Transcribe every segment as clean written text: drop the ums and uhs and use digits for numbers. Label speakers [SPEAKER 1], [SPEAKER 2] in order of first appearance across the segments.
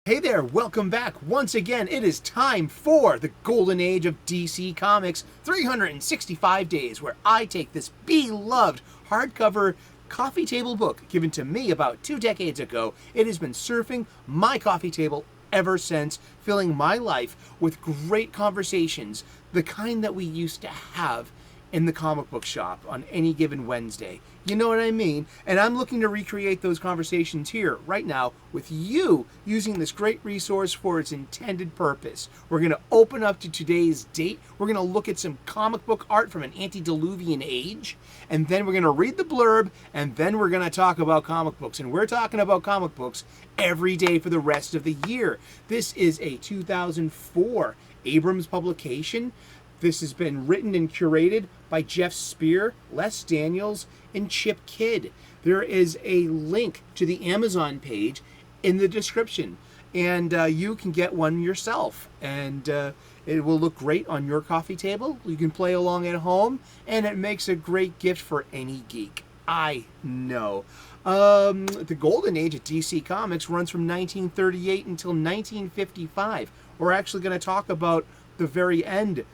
[SPEAKER 1] Hey there, welcome back. Once again, it is time for the golden age of DC Comics, 365 days, where I take this beloved hardcover coffee table book given to me about 2 decades ago. It has been surfing my coffee table ever since, filling my life with great conversations, the kind that we used to have in the comic book shop on any given Wednesday. You know what I mean? And I'm looking to recreate those conversations here, right now, with you, using this great resource for its intended purpose. We're going to open up to today's date. We're going to look at some comic book art from an Antediluvian age, and then we're going to read the blurb, and then we're going to talk about comic books. And we're talking about comic books every day for the rest of the year. This is a 2004 Abrams publication. This has been written and curated by Geoff Spear, Les Daniels, and Chip Kidd. There is a link to the Amazon page in the description, and you can get one yourself. And it will look great on your coffee table. You can play along at home, and it makes a great gift for any geek. I know. The golden age of DC Comics runs from 1938 until 1955. We're actually going to talk about the very end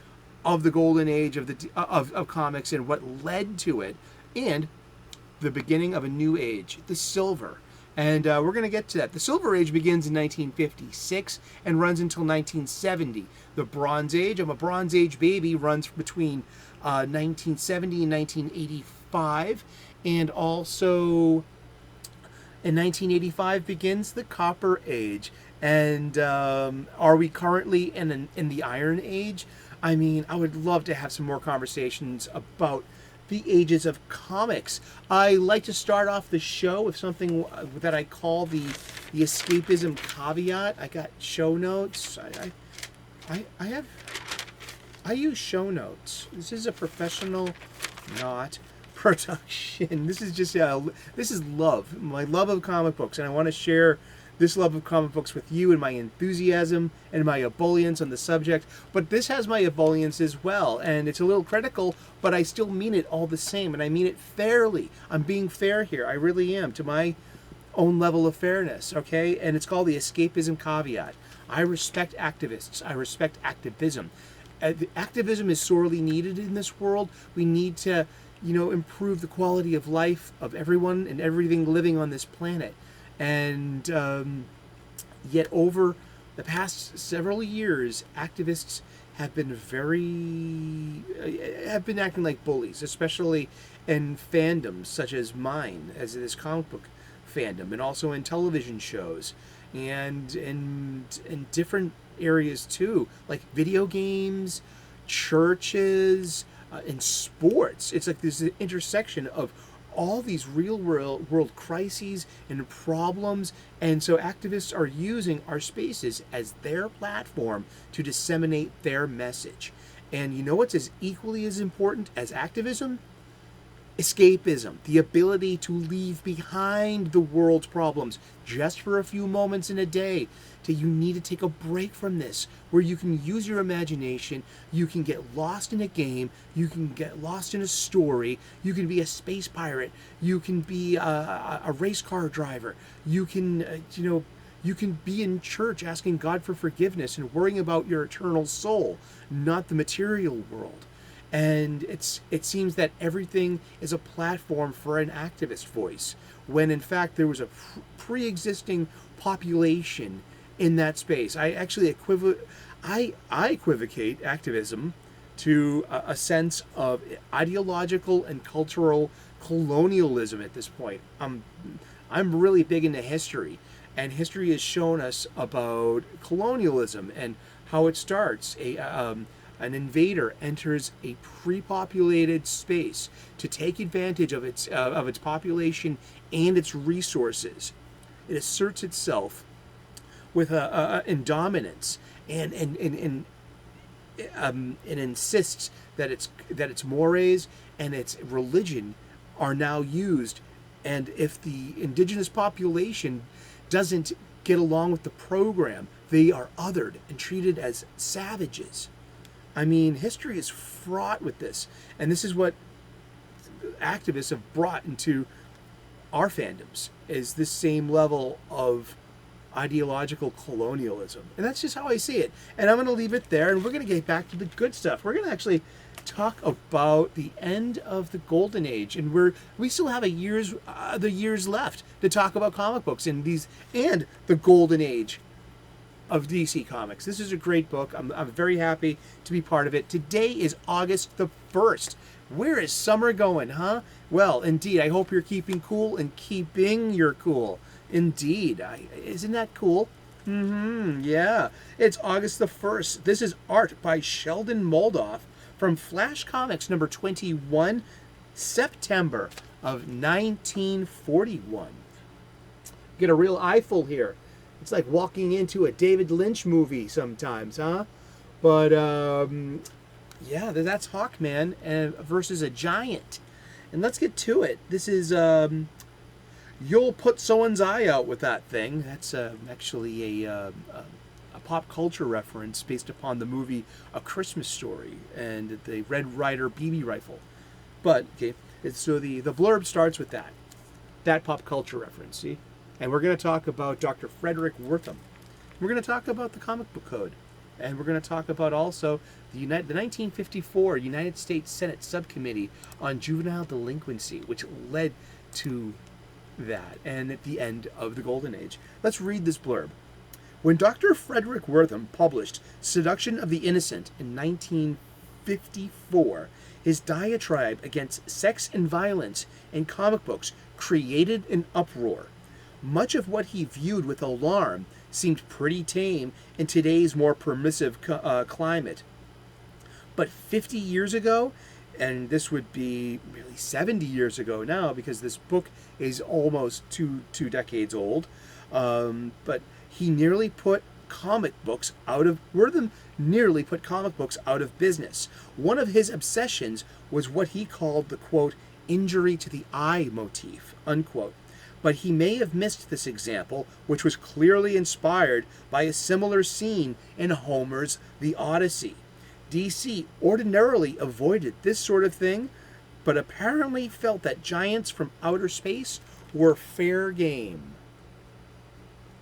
[SPEAKER 1] of the golden age of comics and what led to it, and the beginning of a new age, the Silver. And we're going to get to that. The Silver Age begins in 1956 and runs until 1970. The Bronze Age, I'm a Bronze Age baby, runs between 1970 and 1985. And also in 1985 begins the Copper Age. And are we currently in the Iron Age? I mean, I would love to have some more conversations about the ages of comics. I like to start off the show with something that I call the escapism caveat. I got show notes. I use show notes. This is a professional, not production. This is just this is love, my love of comic books, and I want to share this love of comic books with you and my enthusiasm and my ebullience on the subject. But this has my ebullience as well, and it's a little critical, but I still mean it all the same, and I mean it fairly. I'm being fair here. I really am, to my own level of fairness, okay? And it's called the escapism caveat. I respect activists. I respect activism. Activism is sorely needed in this world. We need to, improve the quality of life of everyone and everything living on this planet. And yet over the past several years, activists have been acting like bullies, especially in fandoms such as mine, as this comic book fandom, and also in television shows, and in different areas too, like video games, churches, and sports. It's like there's an intersection of all these real world crises and problems, and so activists are using our spaces as their platform to disseminate their message. And you know what's as equally as important as activism? Escapism, the ability to leave behind the world's problems just for a few moments in a day. You need to take a break from this, where you can use your imagination, you can get lost in a game, you can get lost in a story, you can be a space pirate, you can be a race car driver, you can, you can be in church asking God for forgiveness and worrying about your eternal soul, not the material world. And it seems that everything is a platform for an activist voice, when in fact there was a pre-existing population in that space. I actually equivocate activism to a sense of ideological and cultural colonialism at this point. I'm really big into history, and history has shown us about colonialism and how it starts. An invader enters a pre-populated space to take advantage of its population and its resources. It asserts itself with in dominance, and insists that its mores and its religion are now used. And if the indigenous population doesn't get along with the program, they are othered and treated as savages. I mean, history is fraught with this, and this is what activists have brought into our fandoms, is this same level of ideological colonialism. And that's just how I see it. And I'm going to leave it there, and we're going to get back to the good stuff. We're going to actually talk about the end of the Golden Age, and we still have the years left to talk about comic books and the Golden Age of DC Comics. This is a great book. I'm very happy to be part of it. Today is August the 1st. Where is summer going, huh? Well, indeed, I hope you're keeping cool and keeping your cool. Indeed. Isn't that cool? Yeah. It's August the 1st. This is art by Sheldon Moldoff from Flash Comics number 21, September of 1941. Get a real eyeful here. It's like walking into a David Lynch movie sometimes, huh? But, yeah, that's Hawkman versus a giant. And let's get to it. This is, you'll put someone's eye out with that thing. That's actually a pop culture reference based upon the movie A Christmas Story and the Red Ryder BB rifle. But, okay, so the blurb starts with that pop culture reference, see? And we're going to talk about Dr. Frederick Wertham. We're going to talk about the comic book code. And we're going to talk about also the 1954 United States Senate Subcommittee on Juvenile Delinquency, which led to that and at the end of the Golden Age. Let's read this blurb. When Dr. Frederick Wertham published Seduction of the Innocent in 1954, his diatribe against sex and violence in comic books created an uproar. Much of what he viewed with alarm seemed pretty tame in today's more permissive climate. But 50 years ago, and this would be really 70 years ago now because this book is almost two decades old, but he nearly put Wertham nearly put comic books out of business. One of his obsessions was what he called the, quote, injury to the eye motif, unquote. But he may have missed this example, which was clearly inspired by a similar scene in Homer's The Odyssey. DC ordinarily avoided this sort of thing, but apparently felt that giants from outer space were fair game.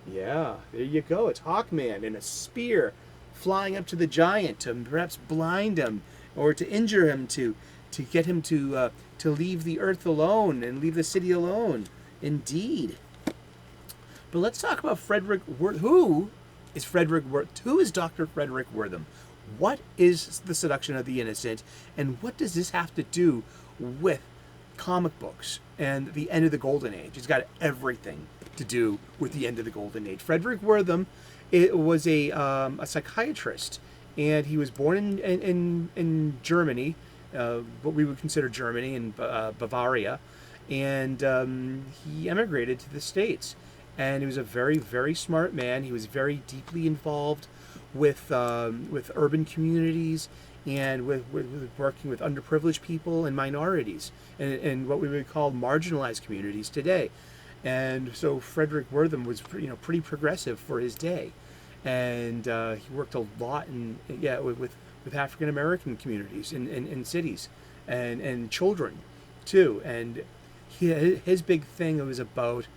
[SPEAKER 1] Yeah, there you go. It's Hawkman in a spear flying up to the giant to perhaps blind him or to injure him to get him to leave the earth alone and leave the city alone. Indeed. But let's talk about Frederick Wertham. Who is Dr. Frederick Wertham? What is the Seduction of the Innocent? And what does this have to do with comic books and the end of the Golden Age? It's got everything to do with the end of the Golden Age. Frederick Wertham was a psychiatrist, and he was born in Germany, what we would consider Germany, in Bavaria. And he emigrated to the States, and he was a very, very smart man. He was very deeply involved with urban communities and with working with underprivileged people and minorities and what we would call marginalized communities today. And so Frederick Wertham was pretty progressive for his day, and he worked a lot with African American communities in cities and children too. And his big thing was about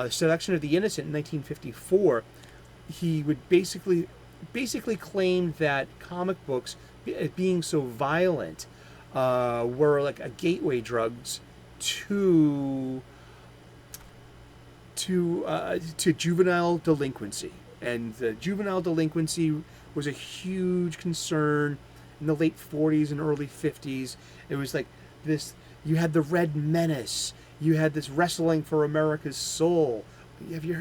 [SPEAKER 1] Seduction of the Innocent in 1954. He would basically claim that comic books, being so violent, were like a gateway drugs to juvenile delinquency. And the juvenile delinquency was a huge concern in the late 40s and early 50s. It was like this. You had the Red Menace. You had this wrestling for America's soul. Have you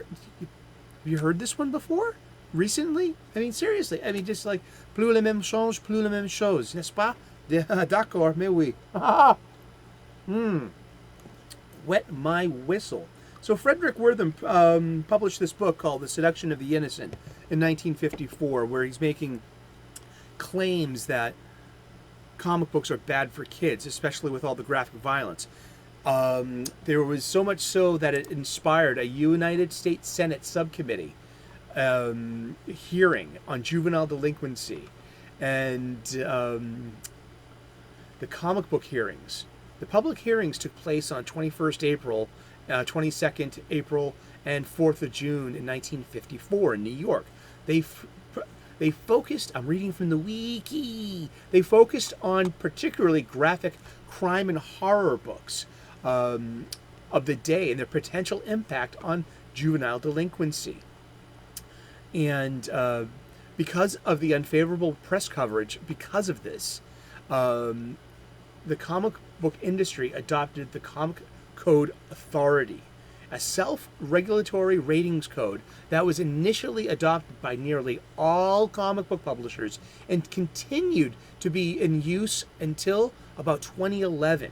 [SPEAKER 1] heard this one before? Recently? I mean, seriously. I mean, just like, plus la même chose, n'est-ce pas? D'accord, mais oui. Wet my whistle. So Frederick Wertham published this book called The Seduction of the Innocent in 1954, where he's making claims that comic books are bad for kids, especially with all the graphic violence. There was so much so that it inspired a United States Senate subcommittee hearing on juvenile delinquency and the comic book hearings. The public hearings took place on 21st April, 22nd April, and 4th of June in 1954 in New York. They focused, I'm reading from the wiki, they focused on particularly graphic crime and horror books of the day and their potential impact on juvenile delinquency. And because of the unfavorable press coverage, because of this, the comic book industry adopted the Comic Code Authority, a self-regulatory ratings code that was initially adopted by nearly all comic book publishers and continued to be in use until about 2011.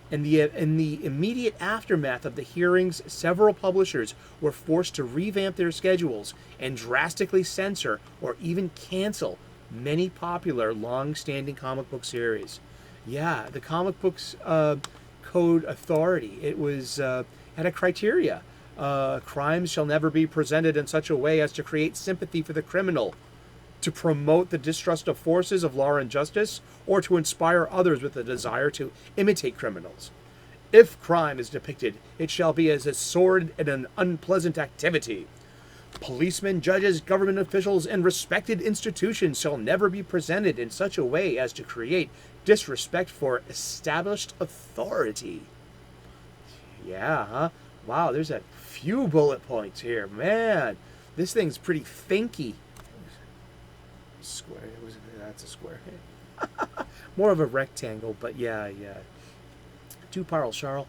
[SPEAKER 1] In the immediate aftermath of the hearings, several publishers were forced to revamp their schedules and drastically censor or even cancel many popular, long-standing comic book series. Yeah, the Comic Books Code Authority, it was had a criteria. Crimes shall never be presented in such a way as to create sympathy for the criminal, to promote the distrust of forces of law and justice, or to inspire others with a desire to imitate criminals. If crime is depicted, it shall be as a sordid and an unpleasant activity. Policemen, judges, government officials, and respected institutions shall never be presented in such a way as to create disrespect for established authority. Yeah, huh? Wow, there's a few bullet points here. Man, this thing's pretty thinky. Square. That's a square. More of a rectangle, but yeah. Tu parles, Charles.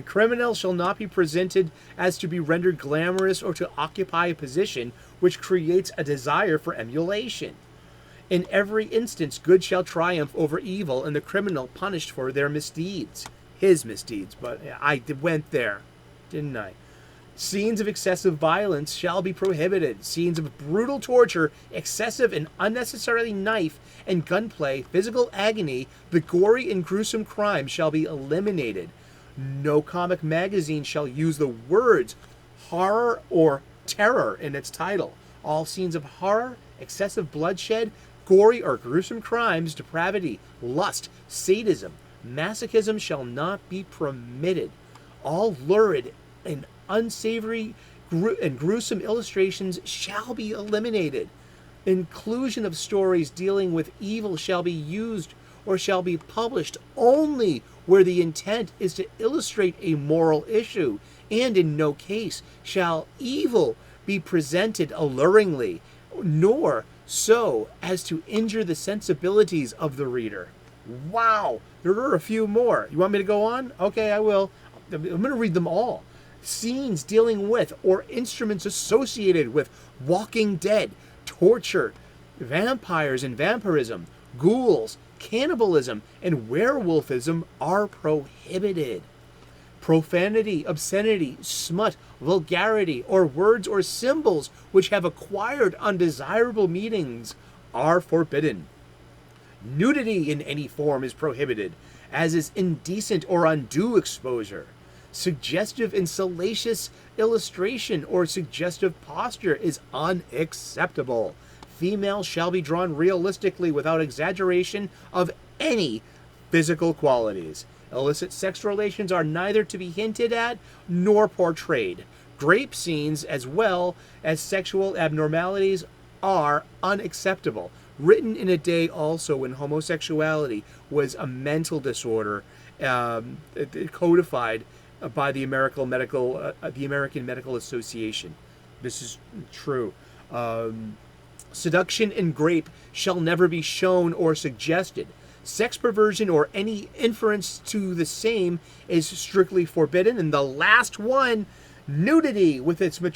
[SPEAKER 1] Criminals shall not be presented as to be rendered glamorous or to occupy a position which creates a desire for emulation. In every instance, good shall triumph over evil, and the criminal punished for their misdeeds. His misdeeds, but I went there, didn't I? Scenes of excessive violence shall be prohibited. Scenes of brutal torture, excessive and unnecessarily knife and gunplay, physical agony, the gory and gruesome crime shall be eliminated. No comic magazine shall use the words horror or terror in its title. All scenes of horror, excessive bloodshed, gory or gruesome crimes, depravity, lust, sadism, masochism shall not be permitted. All lurid and unsavory and gruesome illustrations shall be eliminated. Inclusion of stories dealing with evil shall be used or shall be published only where the intent is to illustrate a moral issue, and in no case shall evil be presented alluringly, nor so as to injure the sensibilities of the reader. Wow, there are a few more. You want me to go on? Okay, I will. I'm going to read them all. Scenes dealing with or instruments associated with Walking Dead, torture, vampires and vampirism, ghouls, cannibalism, and werewolfism are prohibited. Profanity, obscenity, smut, vulgarity, or words or symbols which have acquired undesirable meanings are forbidden. Nudity in any form is prohibited, as is indecent or undue exposure. Suggestive and salacious illustration or suggestive posture is unacceptable. Females shall be drawn realistically without exaggeration of any physical qualities. Illicit sex relations are neither to be hinted at nor portrayed. Rape scenes as well as sexual abnormalities are unacceptable. Written in a day also when homosexuality was a mental disorder, codified by the American Medical Association. This is true. Seduction and rape shall never be shown or suggested. Sex perversion or any inference to the same is strictly forbidden. And the last one, nudity with its with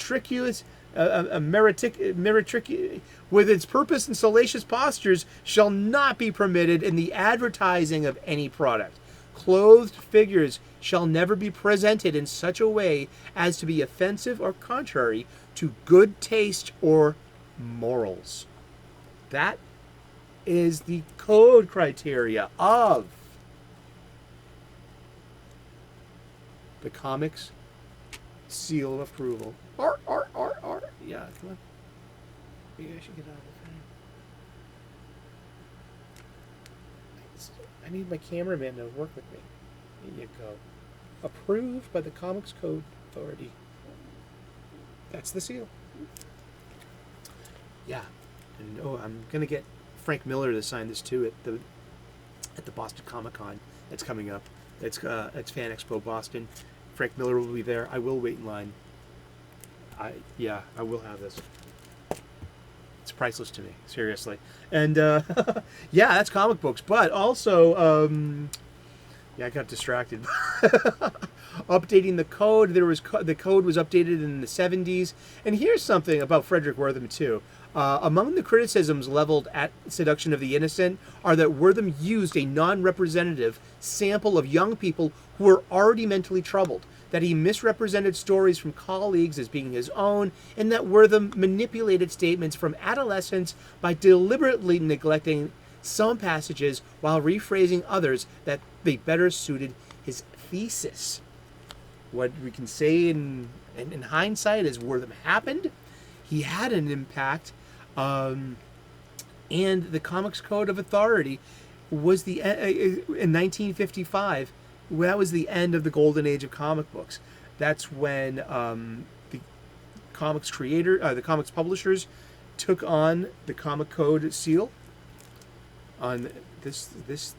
[SPEAKER 1] its purpose and salacious postures shall not be permitted in the advertising of any product. Clothed figures shall never be presented in such a way as to be offensive or contrary to good taste or morals. That is the code criteria of the Comics Seal of Approval. Yeah, come on. Maybe I should get out of the frame. I need my cameraman to work with me. There you go. Approved by the Comics Code Authority. That's the seal. Yeah. And I'm gonna get Frank Miller to sign this too at the Boston Comic Con that's coming up. It's Fan Expo Boston. Frank Miller will be there. I will wait in line. I will have this. It's priceless to me, seriously. And yeah, that's comic books. But also, I got distracted. Updating the code. The code was updated in the 70s. And here's something about Frederick Wortham too. Among the criticisms leveled at Seduction of the Innocent are that Wortham used a non-representative sample of young people who were already mentally troubled, that he misrepresented stories from colleagues as being his own, and that Wortham manipulated statements from adolescents by deliberately neglecting some passages while rephrasing others that they better suited his thesis. What we can say in hindsight is Wortham happened. He had an impact. And the Comics Code of Authority was in 1955. That was the end of the golden age of comic books. That's when the comics the comics publishers took on the Comic Code seal on this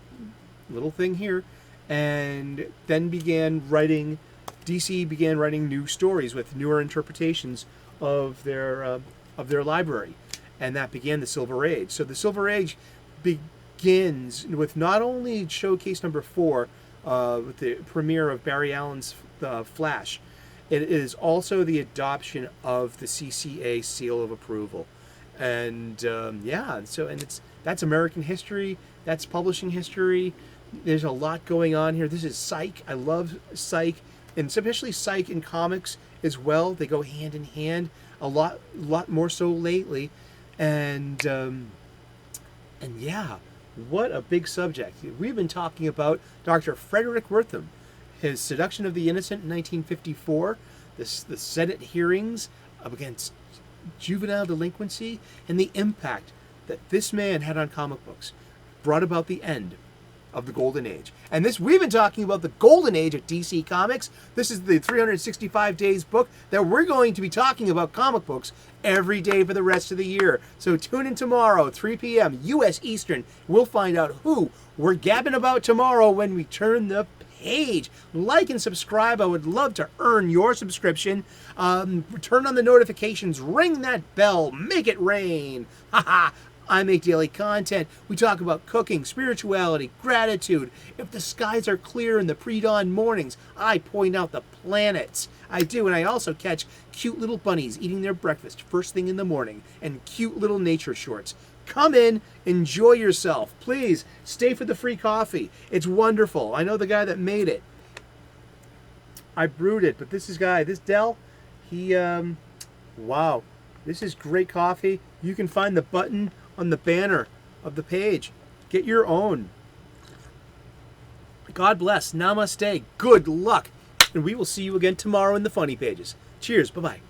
[SPEAKER 1] little thing here, and then DC began writing new stories with newer interpretations of their library. And that began the Silver Age. So the Silver Age begins with not only showcase number 4, with the premiere of Barry Allen's Flash, it is also the adoption of the CCA seal of approval. And that's American history, that's publishing history. There's a lot going on here. This is Psych. I love Psych, and especially Psych in comics as well. They go hand in hand. A lot more so lately. And yeah, what a big subject. We've been talking about Dr. Frederick Wortham, his Seduction of the Innocent in 1954, the Senate hearings against juvenile delinquency, and the impact that this man had on comic books brought about the end of the Golden Age. And we've been talking about the Golden Age of DC Comics. This is the 365 Days book that we're going to be talking about comic books every day for the rest of the year. So tune in tomorrow, 3 p.m. U.S. Eastern. We'll find out who we're gabbing about tomorrow when we turn the page. Like and subscribe. I would love to earn your subscription. Turn on the notifications. Ring that bell. Make it rain. Haha. I make daily content. We talk about cooking, spirituality, gratitude. If the skies are clear in the pre-dawn mornings, I point out the planets. I do, and I also catch cute little bunnies eating their breakfast first thing in the morning, and cute little nature shorts. Come in, enjoy yourself. Please, stay for the free coffee. It's wonderful. I know the guy that made it. I brewed it, but this Dell, wow. This is great coffee. You can find the button on the banner of the page. Get your own. God bless. Namaste. Good luck. And we will see you again tomorrow in the funny pages. Cheers. Bye-bye.